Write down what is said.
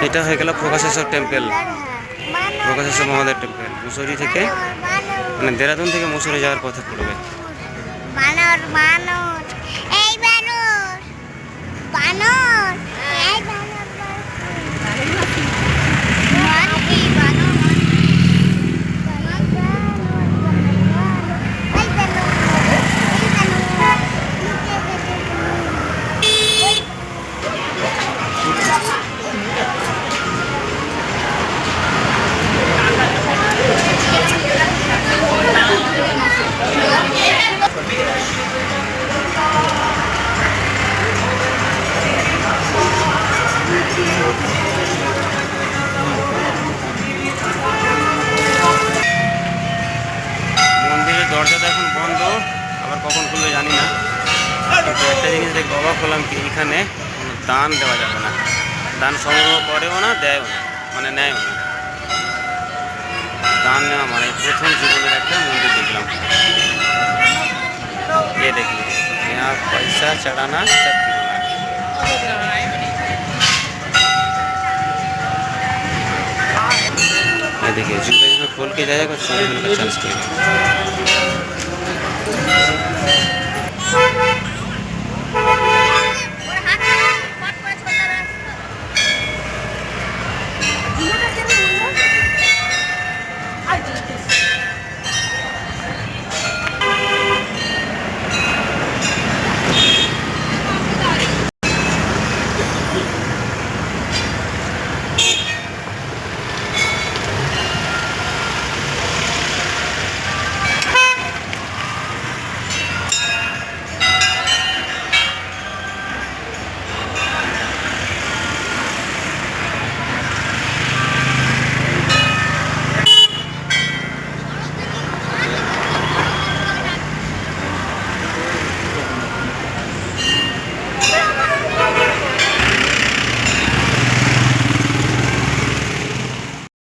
এটা হয়ে গেল প্রকাশেশ্বর টেম্পল, প্রকাশেশ্বর মহাদেব টেম্পল। মুসৌরি থেকে মানে দেরাদুন থেকে মুসৌরি যাওয়ার পথে পড়বে। বানর বানর এই বানর বানর এই বানর বানর কি বানর মন্দিরের দরজা তো এখন বন্ধ, আবার কখন খুলবে জানি না। কিন্তু একটা জিনিস দেখে অবাক হলাম কি, এখানে কোনো দান দেওয়া যাবে না, দান সংগ্রহ করেও না, দেয়ও না, মানে নেয়ও না। দান নেওয়া মানে প্রথম জীবনের একটা মন্দির দেখলাম। ये देखिए यहाँ पैसा चढ़ाना सब ये देखिए जूता जैसे खोल के जाएगा कुछ सोने का चांस नहीं।